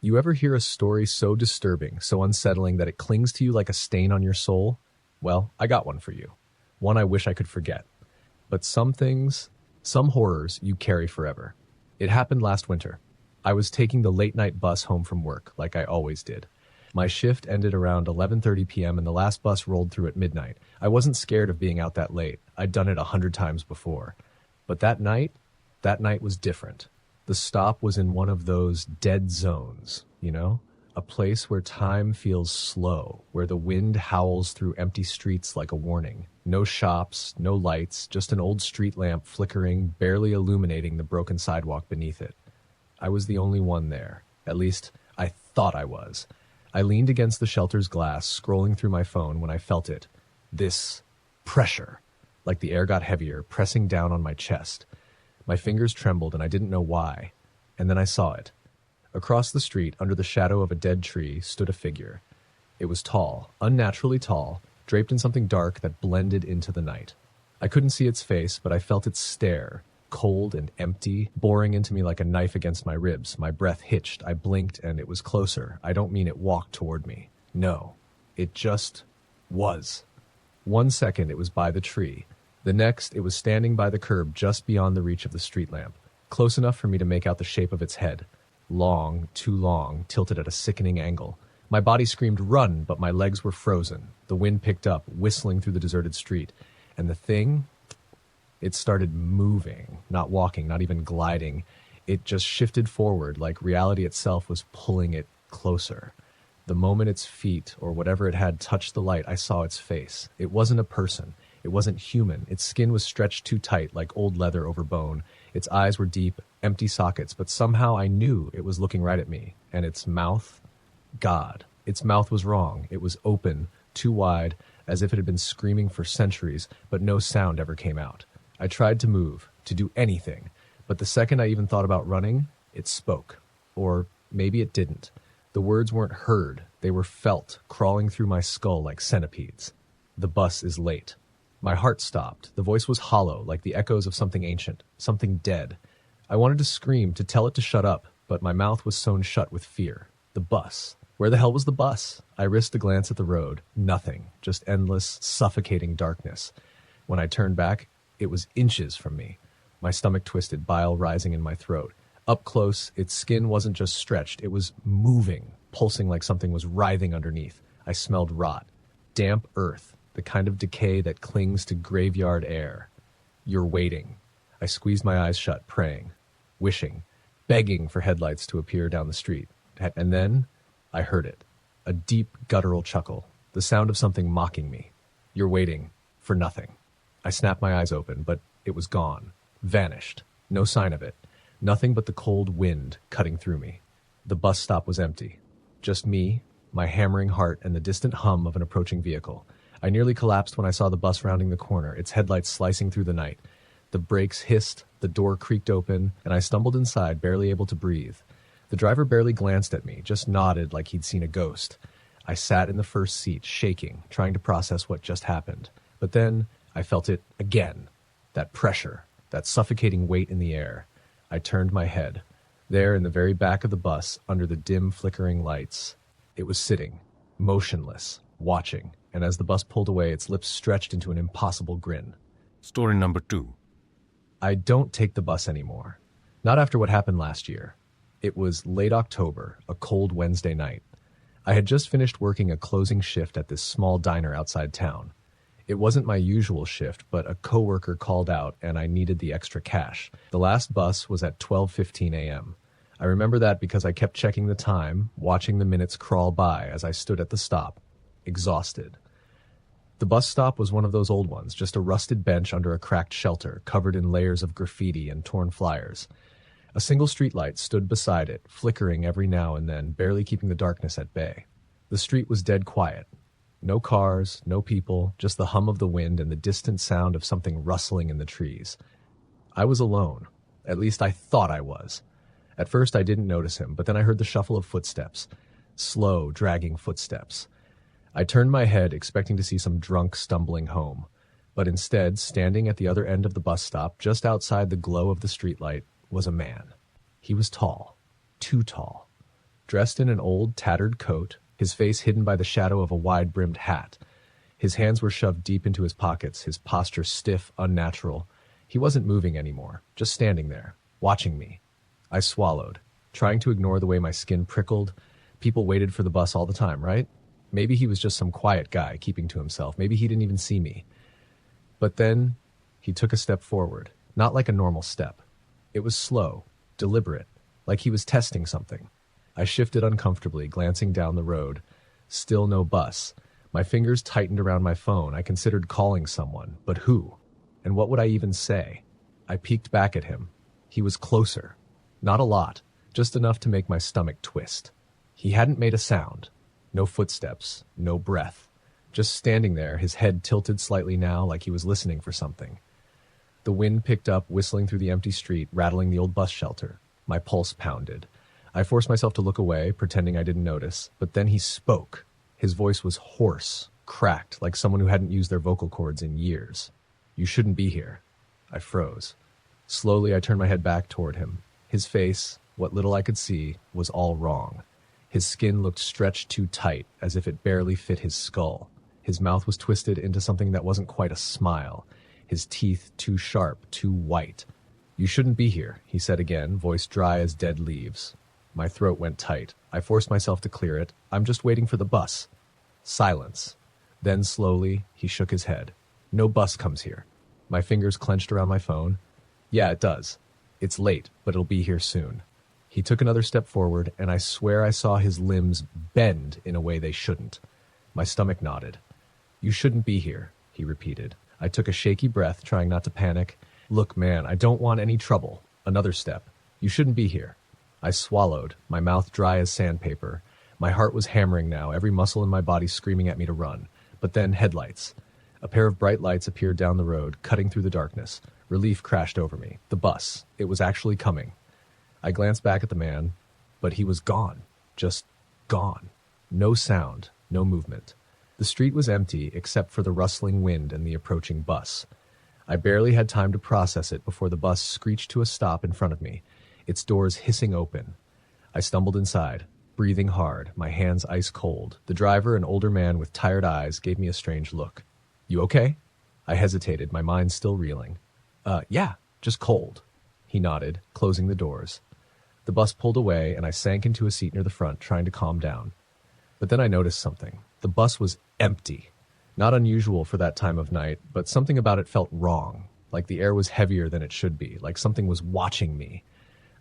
You ever hear a story so disturbing, so unsettling that it clings to you like a stain on your soul? Well, I got one for you. One I wish I could forget. But some things, some horrors, you carry forever. It happened last winter. I was taking the late night bus home from work, like I always did. My shift ended around 11:30 p.m. and the last bus rolled through at midnight. I wasn't scared of being out that late. I'd done it 100 times before. But that night was different. The stop was in one of those dead zones, a place where time feels slow, where the wind howls through empty streets like a warning. No shops, no lights, just an old street lamp flickering, barely illuminating the broken sidewalk beneath it. I was the only one there. At least, I thought I was. I leaned against the shelter's glass, scrolling through my phone when I felt it. This pressure, like the air got heavier, pressing down on my chest. My fingers trembled and I didn't know why. And then I saw it. Across the street, under the shadow of a dead tree, stood a figure. It was tall, unnaturally tall, draped in something dark that blended into the night. I couldn't see its face, but I felt its stare, cold and empty, boring into me like a knife against my ribs. My breath hitched. I blinked, and it was closer. I don't mean it walked toward me. No, it just was. 1 second, it was by the tree. The next, it was standing by the curb just beyond the reach of the street lamp, close enough for me to make out the shape of its head. Long, too long, tilted at a sickening angle. My body screamed, "Run!" but my legs were frozen. The wind picked up, whistling through the deserted street. And the thing, it started moving, not walking, not even gliding. It just shifted forward, like reality itself was pulling it closer. The moment its feet, or whatever it had, touched the light, I saw its face. It wasn't a person. It wasn't human. Its skin was stretched too tight, like old leather over bone. Its eyes were deep, empty sockets, but somehow I knew it was looking right at me. And its mouth? God. Its mouth was wrong. It was open, too wide, as if it had been screaming for centuries, but no sound ever came out. I tried to move, to do anything, but the second I even thought about running, it spoke. Or maybe it didn't. The words weren't heard. They were felt, crawling through my skull like centipedes. The bus is late. My heart stopped. The voice was hollow, like the echoes of something ancient, something dead. I wanted to scream, to tell it to shut up, but my mouth was sewn shut with fear. The bus. Where the hell was the bus? I risked a glance at the road. Nothing. Just endless, suffocating darkness. When I turned back, it was inches from me. My stomach twisted, bile rising in my throat. Up close, its skin wasn't just stretched. It was moving, pulsing like something was writhing underneath. I smelled rot. Damp earth. The kind of decay that clings to graveyard air. You're waiting. I squeezed my eyes shut, praying, wishing, begging for headlights to appear down the street. And then I heard it. A deep, guttural chuckle. The sound of something mocking me. You're waiting for nothing. I snapped my eyes open, but it was gone. Vanished. No sign of it. Nothing but the cold wind cutting through me. The bus stop was empty. Just me, my hammering heart, and the distant hum of an approaching vehicle. I nearly collapsed when I saw the bus rounding the corner, its headlights slicing through the night. The brakes hissed, the door creaked open, and I stumbled inside, barely able to breathe. The driver barely glanced at me, just nodded like he'd seen a ghost. I sat in the first seat, shaking, trying to process what just happened. But then I felt it again. That pressure, that suffocating weight in the air. I turned my head. There in the very back of the bus, under the dim, flickering lights, it was sitting, motionless, watching. And as the bus pulled away, its lips stretched into an impossible grin. Story number 2. I don't take the bus anymore. Not after what happened last year. It was late October, a cold Wednesday night. I had just finished working a closing shift at this small diner outside town. It wasn't my usual shift, but a coworker called out and I needed the extra cash. The last bus was at 12:15 a.m. I remember that because I kept checking the time, watching the minutes crawl by as I stood at the stop, exhausted. The bus stop was one of those old ones, just a rusted bench under a cracked shelter, covered in layers of graffiti and torn flyers. A single streetlight stood beside it, flickering every now and then, barely keeping the darkness at bay. The street was dead quiet. No cars, no people, just the hum of the wind and the distant sound of something rustling in the trees. I was alone. At least I thought I was. At first I didn't notice him, but then I heard the shuffle of footsteps. Slow, dragging footsteps. I turned my head, expecting to see some drunk stumbling home. But instead, standing at the other end of the bus stop, just outside the glow of the streetlight, was a man. He was tall. Too tall. dressed in an old, tattered coat, his face hidden by the shadow of a wide-brimmed hat. His hands were shoved deep into his pockets, his posture stiff, unnatural. He wasn't moving anymore, just standing there, watching me. I swallowed, trying to ignore the way my skin prickled. People waited for the bus all the time, right? Maybe he was just some quiet guy keeping to himself. Maybe he didn't even see me. But then he took a step forward, not like a normal step. It was slow, deliberate, like he was testing something. I shifted uncomfortably, glancing down the road. Still no bus. My fingers tightened around my phone. I considered calling someone, but who? And what would I even say? I peeked back at him. He was closer. Not a lot, just enough to make my stomach twist. He hadn't made a sound. No footsteps, no breath. Just standing there, his head tilted slightly now like he was listening for something. The wind picked up, whistling through the empty street, rattling the old bus shelter. My pulse pounded. I forced myself to look away, pretending I didn't notice, but then he spoke. His voice was hoarse, cracked, like someone who hadn't used their vocal cords in years. "You shouldn't be here." I froze. Slowly, I turned my head back toward him. His face, what little I could see, was all wrong. His skin looked stretched too tight, as if it barely fit his skull. His mouth was twisted into something that wasn't quite a smile. His teeth too sharp, too white. "You shouldn't be here," he said again, voice dry as dead leaves. My throat went tight. I forced myself to clear it. "I'm just waiting for the bus." Silence. Then slowly, he shook his head. "No bus comes here." My fingers clenched around my phone. "Yeah, it does. It's late, but it'll be here soon." He took another step forward, and I swear I saw his limbs bend in a way they shouldn't. My stomach nodded. "You shouldn't be here," he repeated. I took a shaky breath, trying not to panic. "Look, man, I don't want any trouble." Another step. "You shouldn't be here." I swallowed, my mouth dry as sandpaper. My heart was hammering now, every muscle in my body screaming at me to run. But then headlights. A pair of bright lights appeared down the road, cutting through the darkness. Relief crashed over me. The bus. It was actually coming. I glanced back at the man, but he was gone. Just gone. No sound, no movement. The street was empty except for the rustling wind and the approaching bus. I barely had time to process it before the bus screeched to a stop in front of me, its doors hissing open. I stumbled inside, breathing hard, my hands ice cold. The driver, an older man with tired eyes, gave me a strange look. "You okay?" I hesitated, my mind still reeling. Yeah, just cold." He nodded, closing the doors. The bus pulled away, and I sank into a seat near the front, trying to calm down. But then I noticed something. The bus was empty. Not unusual for that time of night, but something about it felt wrong, like the air was heavier than it should be, like something was watching me.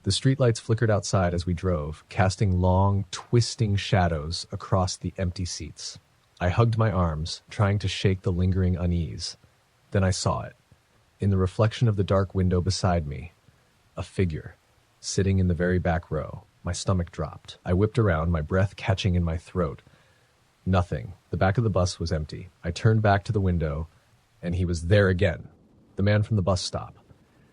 The streetlights flickered outside as we drove, casting long, twisting shadows across the empty seats. I hugged my arms, trying to shake the lingering unease. Then I saw it. In the reflection of the dark window beside me, a figure, sitting in the very back row. My stomach dropped. I whipped around, my breath catching in my throat. Nothing. The back of the bus was empty. I turned back to the window, and he was there again. The man from the bus stop.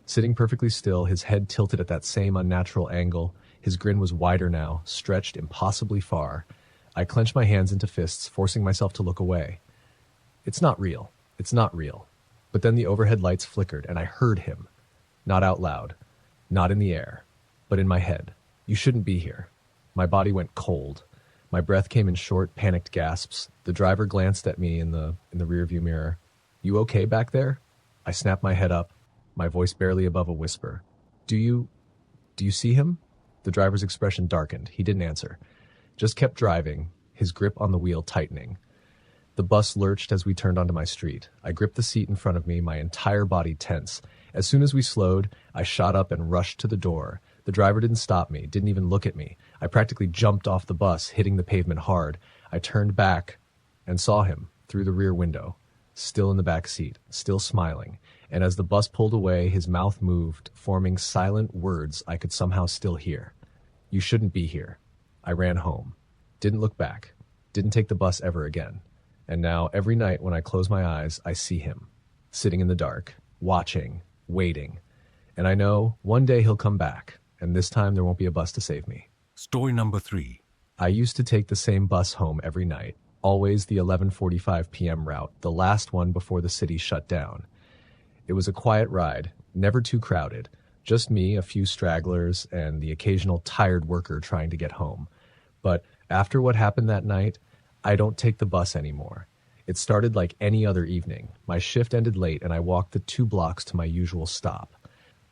Sitting perfectly still, his head tilted at that same unnatural angle. His grin was wider now, stretched impossibly far. I clenched my hands into fists, forcing myself to look away. It's not real. It's not real. But then the overhead lights flickered, and I heard him. Not out loud. Not in the air. But in my head. "You shouldn't be here." My body went cold. My breath came in short, panicked gasps. The driver glanced at me in the rearview mirror. "You okay back there?" I snapped my head up, my voice barely above a whisper. Do you see him?" The driver's expression darkened. He didn't answer. Just kept driving, his grip on the wheel tightening. The bus lurched as we turned onto my street. I gripped the seat in front of me, my entire body tense. As soon as we slowed, I shot up and rushed to the door. The driver didn't stop me, didn't even look at me. I practically jumped off the bus, hitting the pavement hard. I turned back and saw him through the rear window, still in the back seat, still smiling. And as the bus pulled away, his mouth moved, forming silent words I could somehow still hear. "You shouldn't be here." I ran home. Didn't look back. Didn't take the bus ever again. And now, every night when I close my eyes, I see him, sitting in the dark, watching, waiting. And I know one day he'll come back, and this time there won't be a bus to save me. Story number 3. I used to take the same bus home every night, always the 11:45 p.m. route, the last one before the city shut down. It was a quiet ride, never too crowded, just me, a few stragglers, and the occasional tired worker trying to get home. But after what happened that night, I don't take the bus anymore. It started like any other evening. My shift ended late and I walked the 2 blocks to my usual stop.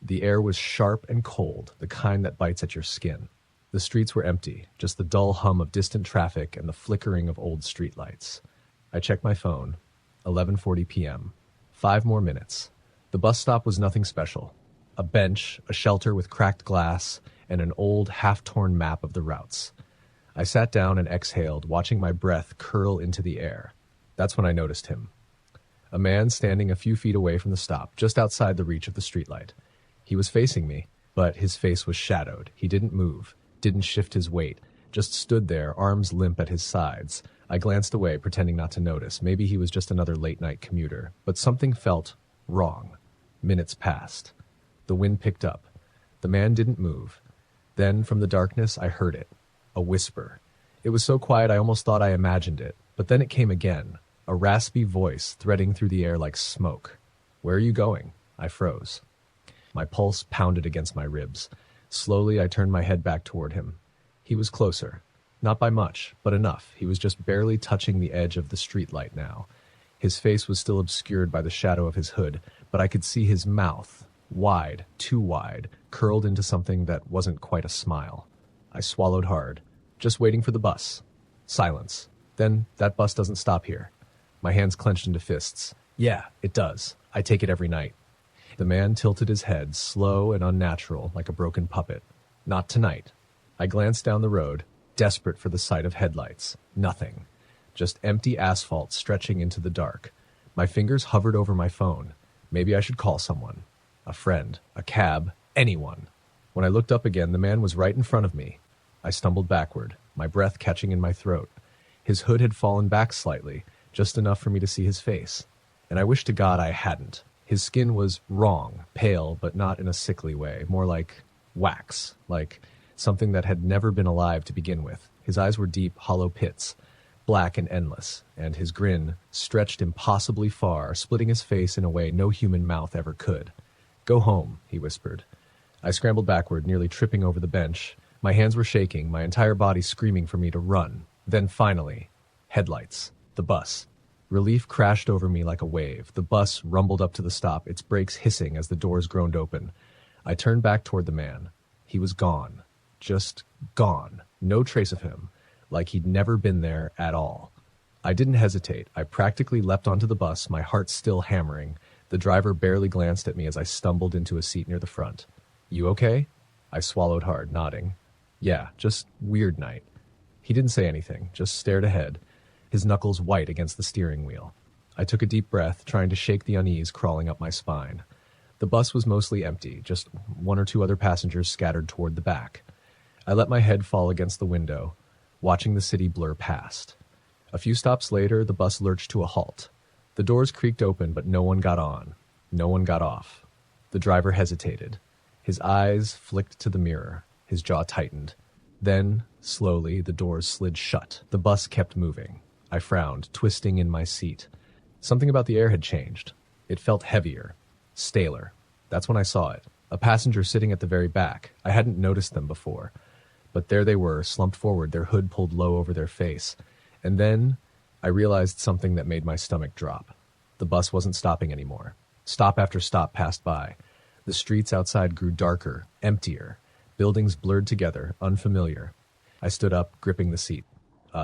The air was sharp and cold, the kind that bites at your skin. The streets were empty, just the dull hum of distant traffic and the flickering of old streetlights. I checked my phone. 11:40 p.m. 5 more minutes. The bus stop was nothing special. A bench, a shelter with cracked glass, and an old, half-torn map of the routes. I sat down and exhaled, watching my breath curl into the air. That's when I noticed him. A man standing a few feet away from the stop, just outside the reach of the streetlight. He was facing me, but his face was shadowed. He didn't move, didn't shift his weight, just stood there, arms limp at his sides. I glanced away, pretending not to notice. Maybe he was just another late-night commuter. But something felt wrong. Minutes passed. The wind picked up. The man didn't move. Then, from the darkness, I heard it. A whisper. It was so quiet I almost thought I imagined it. But then it came again. A raspy voice threading through the air like smoke. "Where are you going?" I froze. My pulse pounded against my ribs. Slowly, I turned my head back toward him. He was closer. Not by much, but enough. He was just barely touching the edge of the streetlight now. His face was still obscured by the shadow of his hood, but I could see his mouth, wide, too wide, curled into something that wasn't quite a smile. I swallowed hard, just waiting for the bus. Silence. Then, that bus doesn't stop here. My hands clenched into fists. Yeah, it does. I take it every night. The man tilted his head, slow and unnatural, like a broken puppet. Not tonight. I glanced down the road, desperate for the sight of headlights. Nothing. Just empty asphalt stretching into the dark. My fingers hovered over my phone. Maybe I should call someone. A friend, a cab, anyone. When I looked up again, the man was right in front of me. I stumbled backward, my breath catching in my throat. His hood had fallen back slightly, just enough for me to see his face. And I wish to God I hadn't. His skin was wrong, pale, but not in a sickly way, more like wax, like something that had never been alive to begin with. His eyes were deep, hollow pits, black and endless, and his grin stretched impossibly far, splitting his face in a way no human mouth ever could. "Go home," he whispered. I scrambled backward, nearly tripping over the bench. My hands were shaking, my entire body screaming for me to run. Then finally, headlights, the bus. Relief crashed over me like a wave. The bus rumbled up to the stop, its brakes hissing as the doors groaned open. I turned back toward the man. He was gone. Just gone. No trace of him. Like he'd never been there at all. I didn't hesitate. I practically leapt onto the bus, my heart still hammering. The driver barely glanced at me as I stumbled into a seat near the front. "You okay?" I swallowed hard, nodding. "Yeah, just weird night." He didn't say anything, just stared ahead, his knuckles white against the steering wheel. I took a deep breath, trying to shake the unease crawling up my spine. The bus was mostly empty, just 1 or 2 other passengers scattered toward the back. I let my head fall against the window, watching the city blur past. A few stops later, the bus lurched to a halt. The doors creaked open, but no one got on. No one got off. The driver hesitated. His eyes flicked to the mirror. His jaw tightened. Then, slowly, the doors slid shut. The bus kept moving. I frowned, twisting in my seat. Something about the air had changed. It felt heavier, staler. That's when I saw it. A passenger sitting at the very back. I hadn't noticed them before. But there they were, slumped forward, their hood pulled low over their face. And then I realized something that made my stomach drop. The bus wasn't stopping anymore. Stop after stop passed by. The streets outside grew darker, emptier. Buildings blurred together, unfamiliar. I stood up, gripping the seat.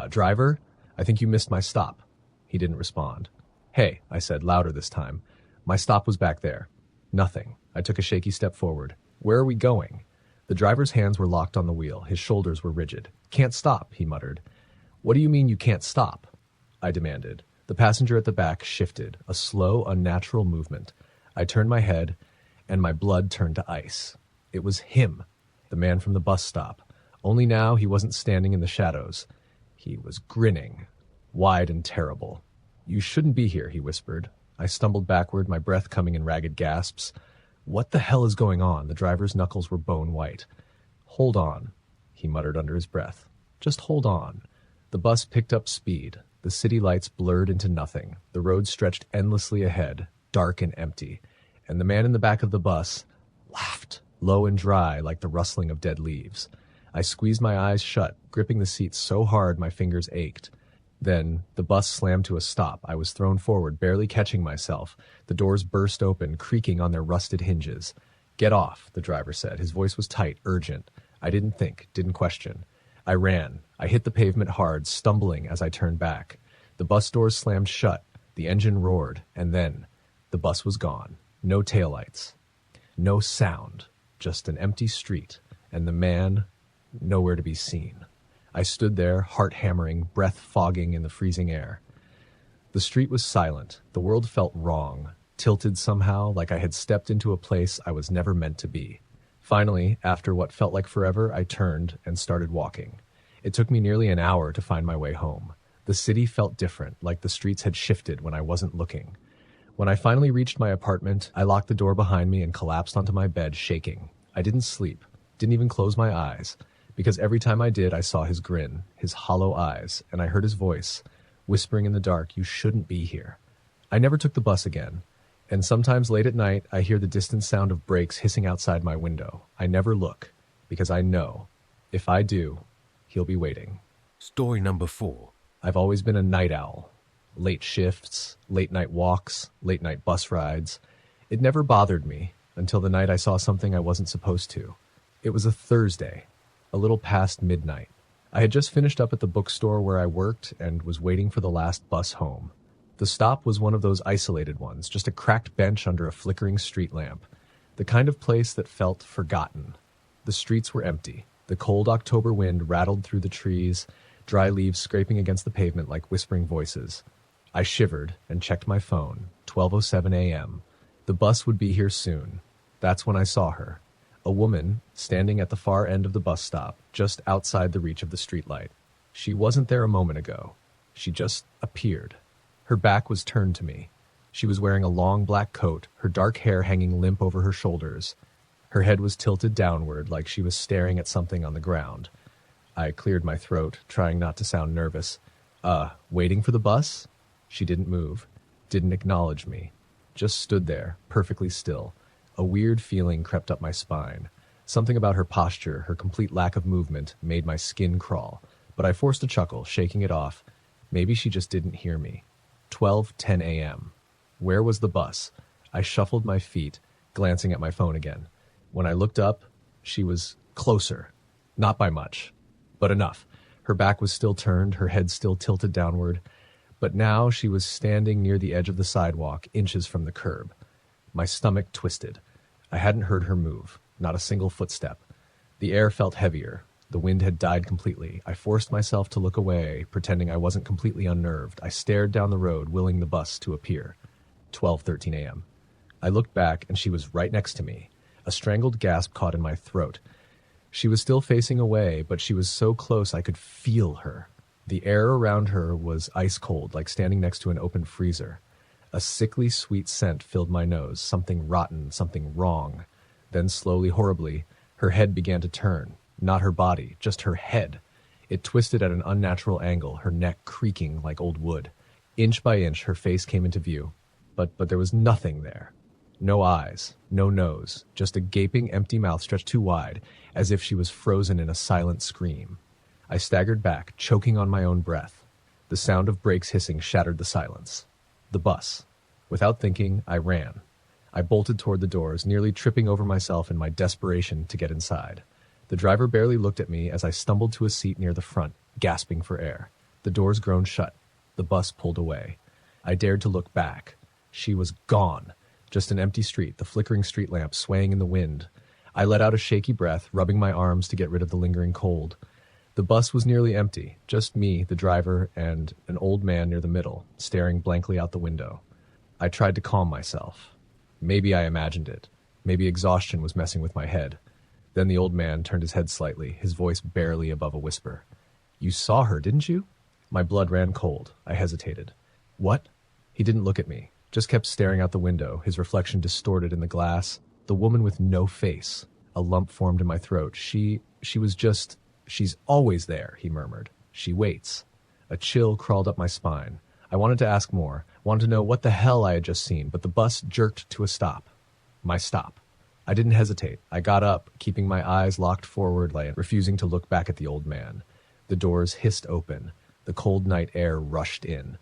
Driver? I think you missed my stop." He didn't respond. "Hey," I said, louder this time. "My stop was back there." Nothing. I took a shaky step forward. "Where are we going?" The driver's hands were locked on the wheel. His shoulders were rigid. "Can't stop," he muttered. "What do you mean you can't stop?" I demanded. The passenger at the back shifted, a slow, unnatural movement. I turned my head, and my blood turned to ice. It was him, the man from the bus stop. Only now he wasn't standing in the shadows. He was grinning, wide and terrible. "You shouldn't be here," he whispered. I stumbled backward, my breath coming in ragged gasps. What the hell is going on? The driver's knuckles were bone white. "Hold on," he muttered under his breath. "Just hold on." The bus picked up speed. The city lights blurred into nothing. The road stretched endlessly ahead, dark and empty. And the man in the back of the bus laughed, low and dry like the rustling of dead leaves. I squeezed my eyes shut, gripping the seat so hard my fingers ached. Then the bus slammed to a stop. I was thrown forward, barely catching myself. The doors burst open, creaking on their rusted hinges. "Get off," the driver said. His voice was tight, urgent. I didn't think, didn't question. I ran. I hit the pavement hard, stumbling as I turned back. The bus doors slammed shut. The engine roared, and then the bus was gone. No taillights. No sound. Just an empty street, and the man nowhere to be seen. I stood there, heart hammering, breath fogging in the freezing air. The street was silent. The world felt wrong, tilted somehow, like I had stepped into a place I was never meant to be. Finally, after what felt like forever, I turned and started walking. It took me nearly an hour to find my way home. The city felt different, like the streets had shifted when I wasn't looking. When I finally reached my apartment, I locked the door behind me and collapsed onto my bed, shaking. I didn't sleep, didn't even close my eyes, because every time I did, I saw his grin, his hollow eyes, and I heard his voice, whispering in the dark, "You shouldn't be here." I never took the bus again, and sometimes late at night, I hear the distant sound of brakes hissing outside my window. I never look, because I know, if I do, he'll be waiting. Story number 4. I've always been a night owl. Late shifts, late night walks, late night bus rides. It never bothered me until the night I saw something I wasn't supposed to. It was a Thursday, a little past midnight. I had just finished up at the bookstore where I worked and was waiting for the last bus home. The stop was one of those isolated ones, just a cracked bench under a flickering street lamp. The kind of place that felt forgotten. The streets were empty. The cold October wind rattled through the trees, dry leaves scraping against the pavement like whispering voices. I shivered and checked my phone. 12:07 a.m. The bus would be here soon. That's when I saw her. A woman standing at the far end of the bus stop, just outside the reach of the streetlight. She wasn't there a moment ago. She just appeared. Her back was turned to me. She was wearing a long black coat, her dark hair hanging limp over her shoulders. Her head was tilted downward like she was staring at something on the ground. I cleared my throat, trying not to sound nervous. Waiting for the bus? She didn't move, didn't acknowledge me. Just stood there, perfectly still. A weird feeling crept up my spine. Something about her posture, her complete lack of movement, made my skin crawl. But I forced a chuckle, shaking it off. Maybe she just didn't hear me. 12:10 a.m. Where was the bus? I shuffled my feet, glancing at my phone again. When I looked up, she was closer. Not by much, but enough. Her back was still turned, her head still tilted downward. But now she was standing near the edge of the sidewalk, inches from the curb. My stomach twisted. I hadn't heard her move, not a single footstep. The air felt heavier. The wind had died completely. I forced myself to look away, pretending I wasn't completely unnerved. I stared down the road, willing the bus to appear. 12:13 a.m. I looked back, and she was right next to me. A strangled gasp caught in my throat. She was still facing away, but she was so close I could feel her. The air around her was ice cold, like standing next to an open freezer. A sickly sweet scent filled my nose, something rotten, something wrong. Then slowly, horribly, her head began to turn. Not her body, just her head. It twisted at an unnatural angle, her neck creaking like old wood. Inch by inch, her face came into view. But there was nothing there. No eyes, no nose, just a gaping, empty mouth stretched too wide, as if she was frozen in a silent scream. I staggered back, choking on my own breath. The sound of brakes hissing shattered the silence. The bus. Without thinking, I ran. I bolted toward the doors, nearly tripping over myself in my desperation to get inside. The driver barely looked at me as I stumbled to a seat near the front, gasping for air. The doors groaned shut. The bus pulled away. I dared to look back. She was gone. Just an empty street, the flickering street lamp swaying in the wind. I let out a shaky breath, rubbing my arms to get rid of the lingering cold. The bus was nearly empty, just me, the driver, and an old man near the middle, staring blankly out the window. I tried to calm myself. Maybe I imagined it. Maybe exhaustion was messing with my head. Then the old man turned his head slightly, his voice barely above a whisper. "You saw her, didn't you?" My blood ran cold. I hesitated. "What?" He didn't look at me, just kept staring out the window, his reflection distorted in the glass. The woman with no face. A lump formed in my throat. She was just... "She's always there," he murmured. "She waits." A chill crawled up my spine. I wanted to ask more, wanted to know what the hell I had just seen, but the bus jerked to a stop. My stop. I didn't hesitate. I got up, keeping my eyes locked forward, like refusing to look back at the old man. The doors hissed open. The cold night air rushed in.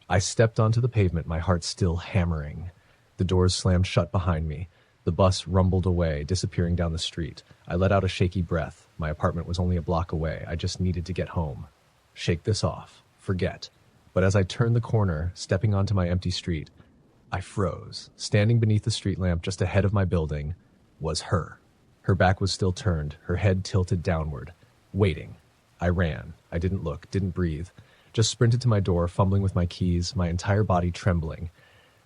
I stepped onto the pavement, my heart still hammering. The doors slammed shut behind me. The bus rumbled away, disappearing down the street. I let out a shaky breath. My apartment was only a block away. I just needed to get home. Shake this off. Forget. But as I turned the corner, stepping onto my empty street, I froze. Standing beneath the street lamp just ahead of my building was her. Her back was still turned, her head tilted downward, waiting. I ran. I didn't look, didn't breathe. Just sprinted to my door, fumbling with my keys, my entire body trembling.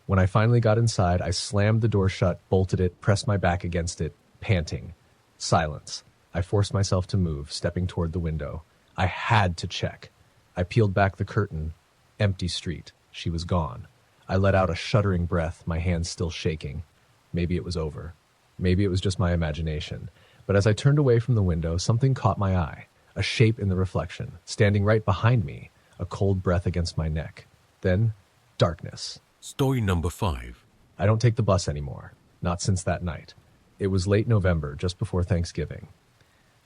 When I finally got inside, I slammed the door shut, bolted it, pressed my back against it, panting. Silence. I forced myself to move, stepping toward the window. I had to check. I peeled back the curtain. Empty street. She was gone. I let out a shuddering breath, my hands still shaking. Maybe it was over. Maybe it was just my imagination. But as I turned away from the window, something caught my eye. A shape in the reflection, standing right behind me, a cold breath against my neck. Then, darkness. Story number 5. I don't take the bus anymore. Not since that night. It was late November, just before Thanksgiving.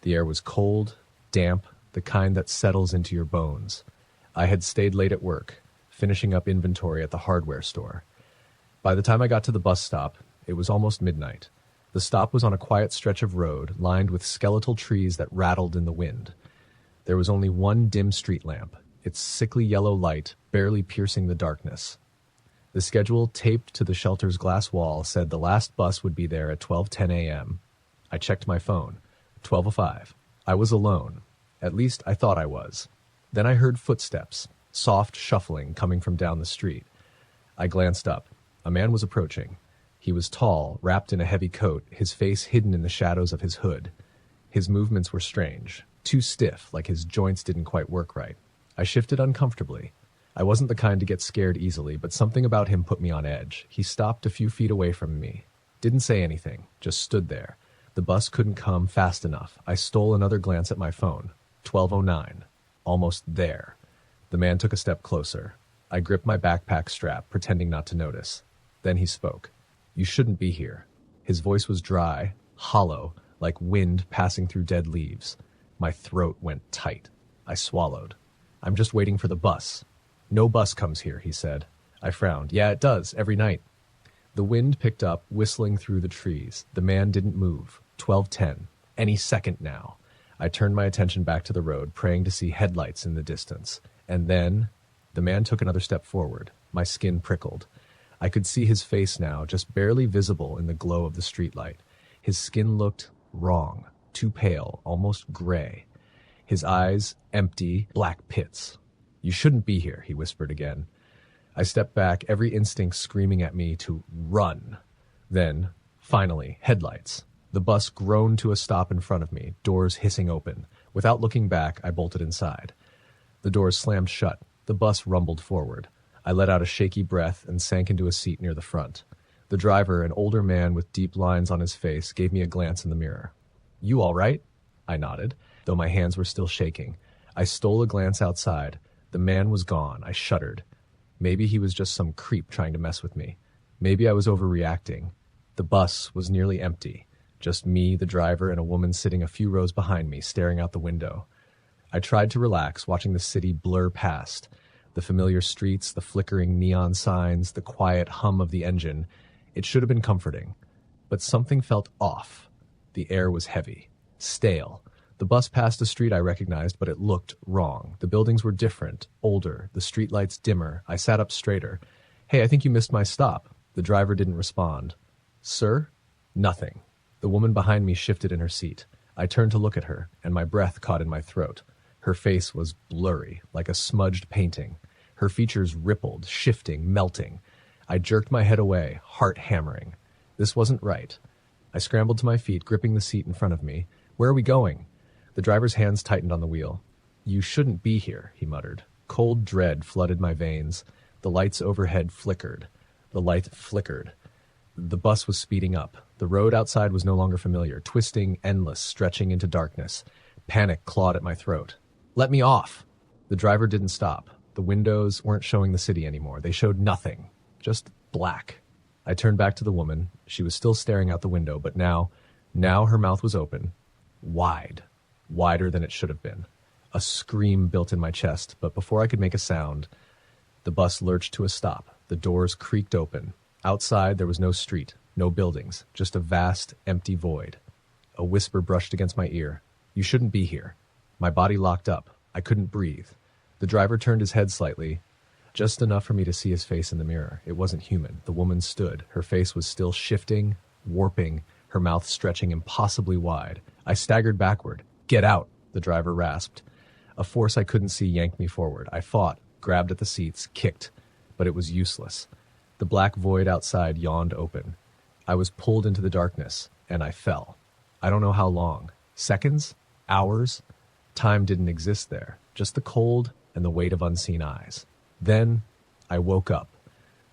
The air was cold, damp, the kind that settles into your bones. I had stayed late at work, finishing up inventory at the hardware store. By the time I got to the bus stop, it was almost midnight. The stop was on a quiet stretch of road, lined with skeletal trees that rattled in the wind. There was only one dim street lamp, its sickly yellow light barely piercing the darkness. The schedule taped to the shelter's glass wall said the last bus would be there at 12:10 a.m. I checked my phone. 12:05. I was alone. At least I thought I was. Then I heard footsteps, soft shuffling coming from down the street. I glanced up. A man was approaching. He was tall, wrapped in a heavy coat, his face hidden in the shadows of his hood. His movements were strange, too stiff, like his joints didn't quite work right. I shifted uncomfortably. I wasn't the kind to get scared easily, but something about him put me on edge. He stopped a few feet away from me. Didn't say anything, just stood there. The bus couldn't come fast enough. I stole another glance at my phone. 12:09. Almost there. The man took a step closer. I gripped my backpack strap, pretending not to notice. Then he spoke. "You shouldn't be here." His voice was dry, hollow, like wind passing through dead leaves. My throat went tight. I swallowed. "I'm just waiting for the bus." "No bus comes here," he said. I frowned. "Yeah, it does, every night." The wind picked up, whistling through the trees. The man didn't move. 12:10. Any second now. I turned my attention back to the road, praying to see headlights in the distance. And then, the man took another step forward. My skin prickled. I could see his face now, just barely visible in the glow of the streetlight. His skin looked wrong, too pale, almost gray. His eyes, empty, black pits. "You shouldn't be here," he whispered again. I stepped back, every instinct screaming at me to run. Then, finally, headlights. The bus groaned to a stop in front of me, doors hissing open. Without looking back, I bolted inside. The doors slammed shut. The bus rumbled forward. I let out a shaky breath and sank into a seat near the front. The driver, an older man with deep lines on his face, gave me a glance in the mirror. "You all right?" I nodded, though my hands were still shaking. I stole a glance outside. The man was gone. I shuddered. Maybe he was just some creep trying to mess with me. Maybe I was overreacting. The bus was nearly empty. Just me, the driver, and a woman sitting a few rows behind me, staring out the window. I tried to relax, watching the city blur past. The familiar streets, the flickering neon signs, the quiet hum of the engine. It should have been comforting. But something felt off. The air was heavy, stale. The bus passed a street I recognized, but it looked wrong. The buildings were different, older, the streetlights dimmer. I sat up straighter. "Hey, I think you missed my stop." The driver didn't respond. "Sir?" Nothing. The woman behind me shifted in her seat. I turned to look at her, and my breath caught in my throat. Her face was blurry, like a smudged painting. Her features rippled, shifting, melting. I jerked my head away, heart hammering. This wasn't right. I scrambled to my feet, gripping the seat in front of me. "Where are we going?" The driver's hands tightened on the wheel. "You shouldn't be here," he muttered. Cold dread flooded my veins. The lights overhead flickered. The light flickered. The bus was speeding up. The road outside was no longer familiar, twisting, endless, stretching into darkness. Panic clawed at my throat. "Let me off!" The driver didn't stop. The windows weren't showing the city anymore. They showed nothing. Just black. I turned back to the woman. She was still staring out the window, but now her mouth was open, wide, wider than it should have been. A scream built in my chest, but before I could make a sound, the bus lurched to a stop. The doors creaked open. Outside, there was no street, no buildings, just a vast, empty void. A whisper brushed against my ear. "You shouldn't be here." My body locked up. I couldn't breathe. The driver turned his head slightly, just enough for me to see his face in the mirror. It wasn't human. The woman stood. Her face was still shifting, warping, her mouth stretching impossibly wide. I staggered backward. "Get out," the driver rasped. A force I couldn't see yanked me forward. I fought, grabbed at the seats, kicked, but it was useless. The black void outside yawned open. I was pulled into the darkness, and I fell. I don't know how long. Seconds? Hours? Time didn't exist there. Just the cold and the weight of unseen eyes. Then I woke up,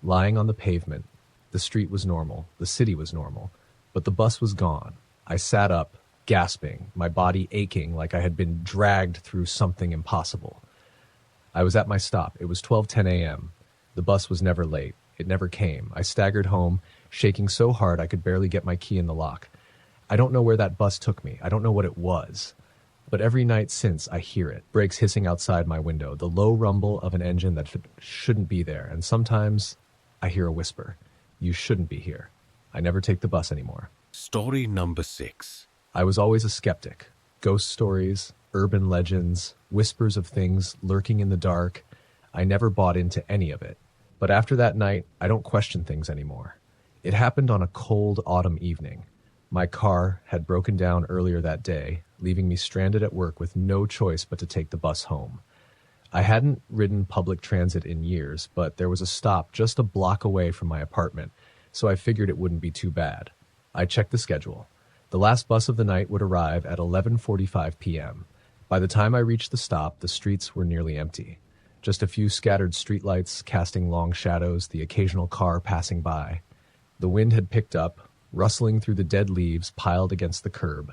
lying on the pavement. The street was normal. The city was normal. But the bus was gone. I sat up, gasping, my body aching like I had been dragged through something impossible. I was at my stop. It was 12:10 a.m. The bus was never late. It never came. I staggered home, shaking so hard I could barely get my key in the lock. I don't know where that bus took me. I don't know what it was. But every night since, I hear it. Brakes hissing outside my window, the low rumble of an engine that shouldn't be there. And sometimes I hear a whisper. "You shouldn't be here." I never take the bus anymore. Story number 6. I was always a skeptic. Ghost stories, urban legends, whispers of things lurking in the dark. I never bought into any of it. But after that night, I don't question things anymore. It happened on a cold autumn evening. My car had broken down earlier that day, leaving me stranded at work with no choice but to take the bus home. I hadn't ridden public transit in years, but there was a stop just a block away from my apartment, so I figured it wouldn't be too bad. I checked the schedule. The last bus of the night would arrive at 11:45 p.m. By the time I reached the stop, the streets were nearly empty. Just a few scattered streetlights casting long shadows, the occasional car passing by. The wind had picked up, rustling through the dead leaves piled against the curb.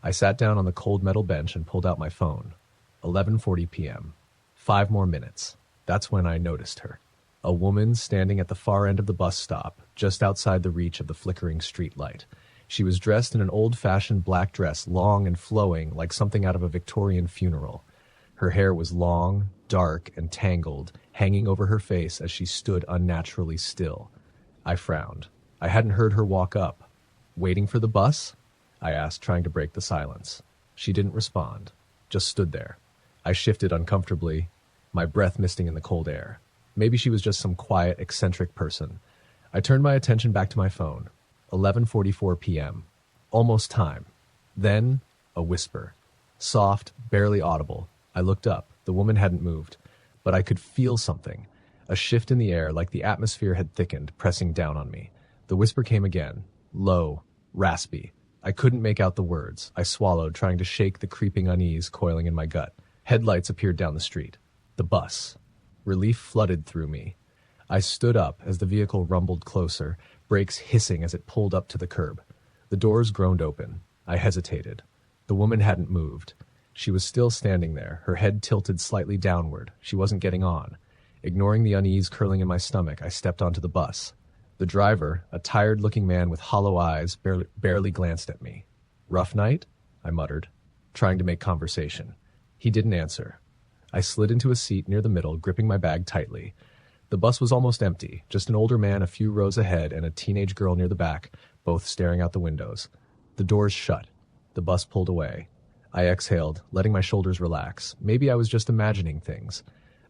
I sat down on the cold metal bench and pulled out my phone. 11:40 p.m. 5 more minutes. That's when I noticed her. A woman standing at the far end of the bus stop, just outside the reach of the flickering street light. She was dressed in an old-fashioned black dress, long and flowing like something out of a Victorian funeral. Her hair was long, dark, and tangled, hanging over her face as she stood unnaturally still. I frowned. I hadn't heard her walk up. "Waiting for the bus?" I asked, trying to break the silence. She didn't respond, just stood there. I shifted uncomfortably, my breath misting in the cold air. Maybe she was just some quiet, eccentric person. I turned my attention back to my phone. 11:44 p.m. Almost time. Then, a whisper. Soft, barely audible. I looked up. The woman hadn't moved, but I could feel something. A shift in the air, like the atmosphere had thickened, pressing down on me. The whisper came again. Low, raspy. I couldn't make out the words. I swallowed, trying to shake the creeping unease coiling in my gut. Headlights appeared down the street. The bus. Relief flooded through me. I stood up as the vehicle rumbled closer, brakes hissing as it pulled up to the curb. The doors groaned open. I hesitated. The woman hadn't moved. She was still standing there, her head tilted slightly downward. She wasn't getting on. Ignoring the unease curling in my stomach, I stepped onto the bus. The driver, a tired-looking man with hollow eyes, barely glanced at me. "Rough night?" I muttered, trying to make conversation. He didn't answer. I slid into a seat near the middle, gripping my bag tightly. The bus was almost empty, just an older man a few rows ahead and a teenage girl near the back, both staring out the windows. The doors shut. The bus pulled away. I exhaled, letting my shoulders relax. Maybe I was just imagining things.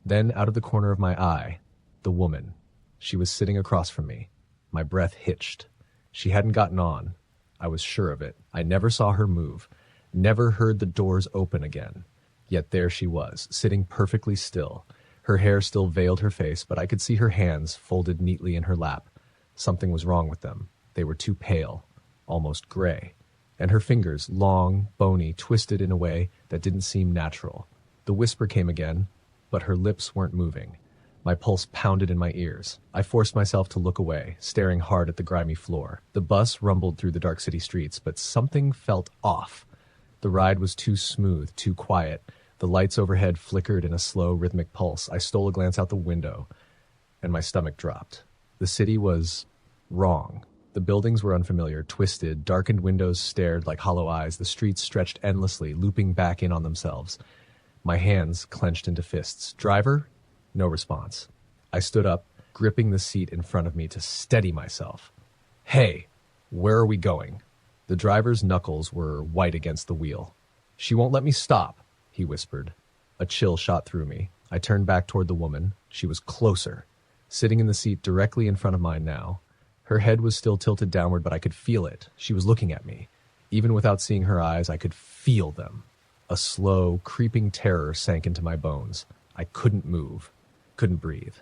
Then, out of the corner of my eye, the woman. She was sitting across from me. My breath hitched. She hadn't gotten on. I was sure of it. I never saw her move, never heard the doors open again. Yet there she was, sitting perfectly still. Her hair still veiled her face, but I could see her hands folded neatly in her lap. Something was wrong with them. They were too pale, almost gray. And her fingers, long, bony, twisted in a way that didn't seem natural. The whisper came again, but her lips weren't moving. My pulse pounded in my ears. I forced myself to look away, staring hard at the grimy floor. The bus rumbled through the dark city streets, but something felt off. The ride was too smooth, too quiet. The lights overhead flickered in a slow, rhythmic pulse. I stole a glance out the window, and my stomach dropped. The city was wrong. The buildings were unfamiliar, twisted, darkened windows stared like hollow eyes, the streets stretched endlessly, looping back in on themselves. My hands clenched into fists. Driver? No response. I stood up, gripping the seat in front of me to steady myself. Hey, where are we going? The driver's knuckles were white against the wheel. She won't let me stop, he whispered. A chill shot through me. I turned back toward the woman. She was closer, sitting in the seat directly in front of mine now. Her head was still tilted downward, but I could feel it. She was looking at me. Even without seeing her eyes, I could feel them. A slow, creeping terror sank into my bones. I couldn't move, couldn't breathe.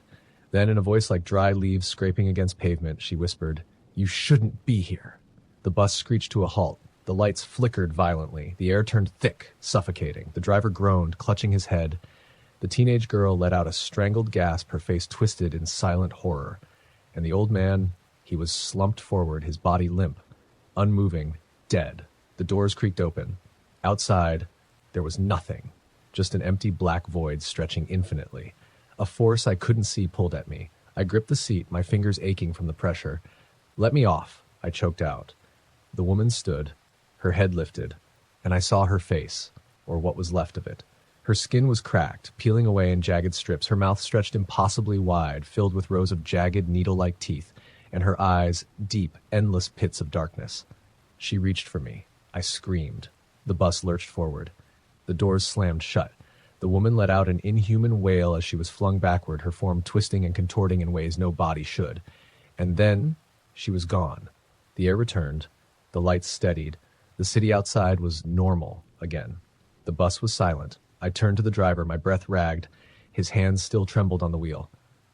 Then, in a voice like dry leaves scraping against pavement, she whispered, "You shouldn't be here." The bus screeched to a halt. The lights flickered violently. The air turned thick, suffocating. The driver groaned, clutching his head. The teenage girl let out a strangled gasp, her face twisted in silent horror. And the old man, he was slumped forward, his body limp, unmoving, dead. The doors creaked open. Outside, there was nothing, just an empty black void stretching infinitely. A force I couldn't see pulled at me. I gripped the seat, my fingers aching from the pressure. "Let me off," I choked out. The woman stood, her head lifted, and I saw her face, or what was left of it. Her skin was cracked, peeling away in jagged strips, her mouth stretched impossibly wide, filled with rows of jagged, needle-like teeth, and her eyes deep, endless pits of darkness. She reached for me. I screamed. The bus lurched forward. The doors slammed shut. The woman let out an inhuman wail as she was flung backward, her form twisting and contorting in ways no body should. And then she was gone. The air returned. The lights steadied. The city outside was normal again. The bus was silent. I turned to the driver, my breath ragged. His hands still trembled on the wheel.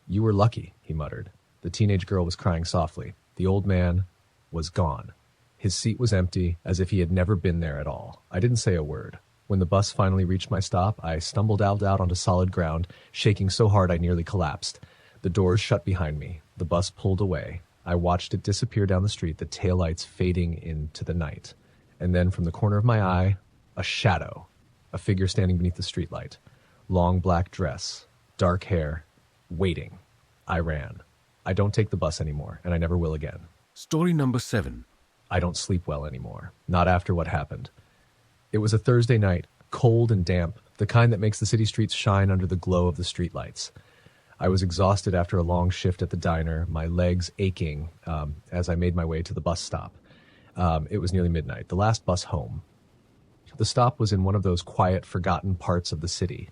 "You were lucky," he muttered. The teenage girl was crying softly. The old man was gone. His seat was empty, as if he had never been there at all. I didn't say a word. When the bus finally reached my stop, I stumbled out onto solid ground, shaking so hard I nearly collapsed. The doors shut behind me. The bus pulled away. I watched it disappear down the street, the taillights fading into the night. And then from the corner of my eye, a shadow, a figure standing beneath the streetlight. Long black dress, dark hair, waiting. I ran. I don't take the bus anymore, and I never will again. Story number 7. I don't sleep well anymore, not after what happened. It was a Thursday night, cold and damp, the kind that makes the city streets shine under the glow of the streetlights. I was exhausted after a long shift at the diner, my legs aching as I made my way to the bus stop. It was nearly midnight, the last bus home. The stop was in one of those quiet, forgotten parts of the city.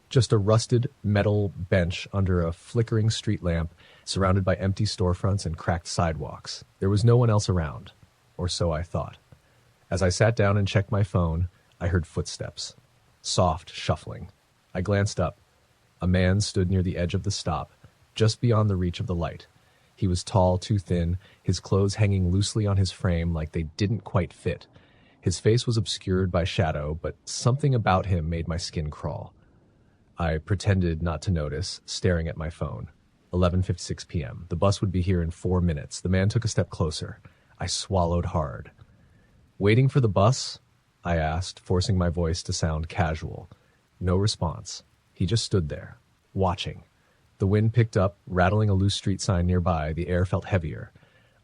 Just a rusted metal bench under a flickering street lamp, surrounded by empty storefronts and cracked sidewalks. There was no one else around, or so I thought. As I sat down and checked my phone, I heard footsteps. Soft shuffling. I glanced up. A man stood near the edge of the stop, just beyond the reach of the light. He was tall, too thin, his clothes hanging loosely on his frame like they didn't quite fit. His face was obscured by shadow, but something about him made my skin crawl. I pretended not to notice, staring at my phone. 11:56 p.m. The bus would be here in 4 minutes. The man took a step closer. I swallowed hard. "Waiting for the bus?" I asked, forcing my voice to sound casual. No response. He just stood there, watching. The wind picked up, rattling a loose street sign nearby. The air felt heavier.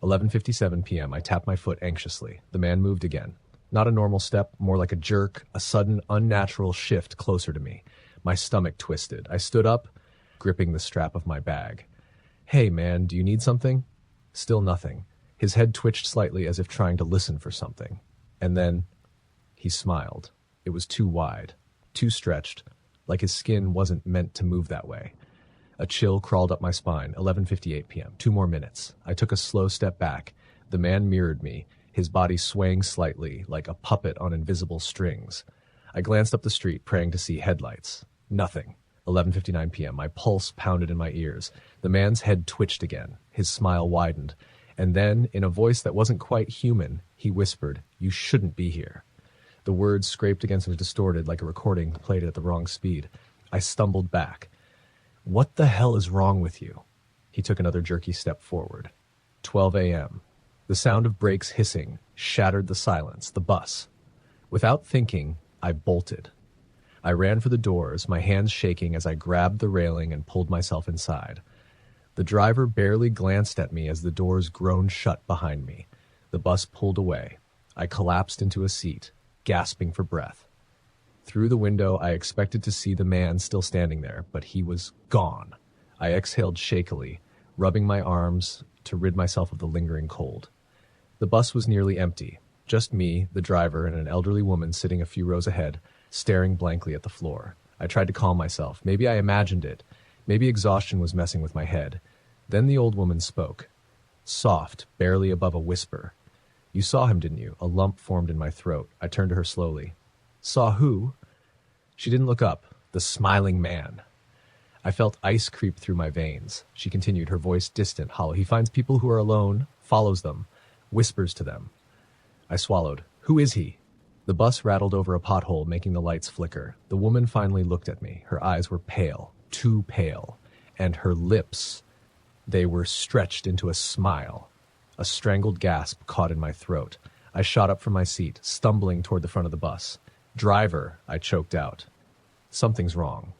11:57 p.m. I tapped my foot anxiously. The man moved again. Not a normal step, more like a jerk, a sudden, unnatural shift closer to me. My stomach twisted. I stood up, gripping the strap of my bag. "Hey, man, do you need something?" Still nothing. His head twitched slightly as if trying to listen for something. And then he smiled. It was too wide, too stretched, like his skin wasn't meant to move that way. A chill crawled up my spine. 11:58 p.m. 2 more minutes. I took a slow step back. The man mirrored me, his body swaying slightly, like a puppet on invisible strings. I glanced up the street, praying to see headlights. Nothing. 11:59 p.m. My pulse pounded in my ears. The man's head twitched again. His smile widened. And then, in a voice that wasn't quite human, he whispered, "You shouldn't be here." The words scraped against me, distorted like a recording played at the wrong speed. I stumbled back. "What the hell is wrong with you?" He took another jerky step forward. 12 a.m. The sound of brakes hissing shattered the silence, the bus. Without thinking, I bolted. I ran for the doors, my hands shaking as I grabbed the railing and pulled myself inside. The driver barely glanced at me as the doors groaned shut behind me. The bus pulled away. I collapsed into a seat, gasping for breath. Through the window, I expected to see the man still standing there, but he was gone. I exhaled shakily, rubbing my arms to rid myself of the lingering cold. The bus was nearly empty. Just me, the driver, and an elderly woman sitting a few rows ahead, staring blankly at the floor. I tried to calm myself. Maybe I imagined it. Maybe exhaustion was messing with my head. Then the old woman spoke. Soft, barely above a whisper. "You saw him, didn't you?" A lump formed in my throat. I turned to her slowly. "Saw who?" She didn't look up. "The smiling man." I felt ice creep through my veins. She continued, her voice distant, hollow. "He finds people who are alone, follows them, whispers to them." I swallowed. "Who is he?" The bus rattled over a pothole, making the lights flicker. The woman finally looked at me. Her eyes were pale, too pale, and her lips, they were stretched into a smile. A strangled gasp caught in my throat. I shot up from my seat, stumbling toward the front of the bus. "Driver," I choked out. "Something's wrong."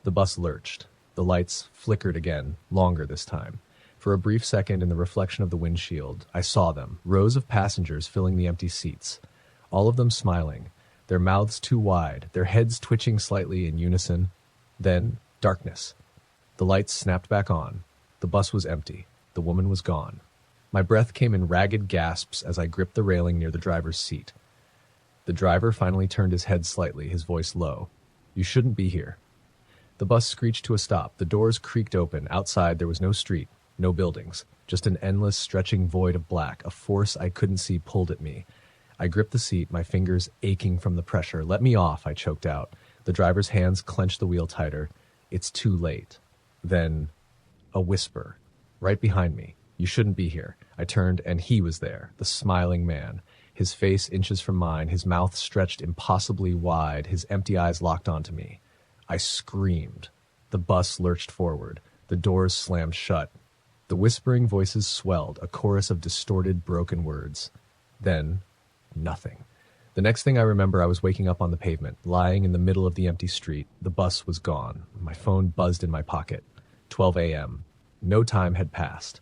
The bus lurched. The lights flickered again, longer this time. For a brief second in the reflection of the windshield, I saw them, rows of passengers filling the empty seats. All of them smiling, their mouths too wide, their heads twitching slightly in unison. Then, darkness. The lights snapped back on. The bus was empty. The woman was gone. My breath came in ragged gasps as I gripped the railing near the driver's seat. The driver finally turned his head slightly, his voice low. "You shouldn't be here." The bus screeched to a stop. The doors creaked open. Outside, there was no street, no buildings, just an endless, stretching void of black. A force I couldn't see pulled at me. I gripped the seat, my fingers aching from the pressure. "Let me off," I choked out. The driver's hands clenched the wheel tighter. "It's too late." Then, a whisper, right behind me. "You shouldn't be here." I turned, and he was there, the smiling man. His face inches from mine, his mouth stretched impossibly wide, his empty eyes locked onto me. I screamed. The bus lurched forward. The doors slammed shut. The whispering voices swelled, a chorus of distorted, broken words. Then, nothing. The next thing I remember, I was waking up on the pavement, lying in the middle of the empty street. The bus was gone. My phone buzzed in my pocket. 12 a.m. No time had passed.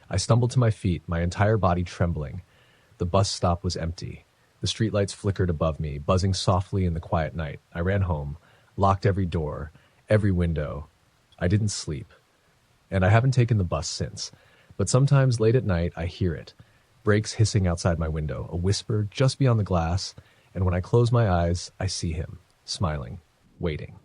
I stumbled to my feet, my entire body trembling. The bus stop was empty. The streetlights flickered above me, buzzing softly in the quiet night. I ran home, locked every door, every window. I didn't sleep. And I haven't taken the bus since. But sometimes late at night, I hear it. Brakes hissing outside my window, a whisper just beyond the glass, and when I close my eyes, I see him, smiling, waiting.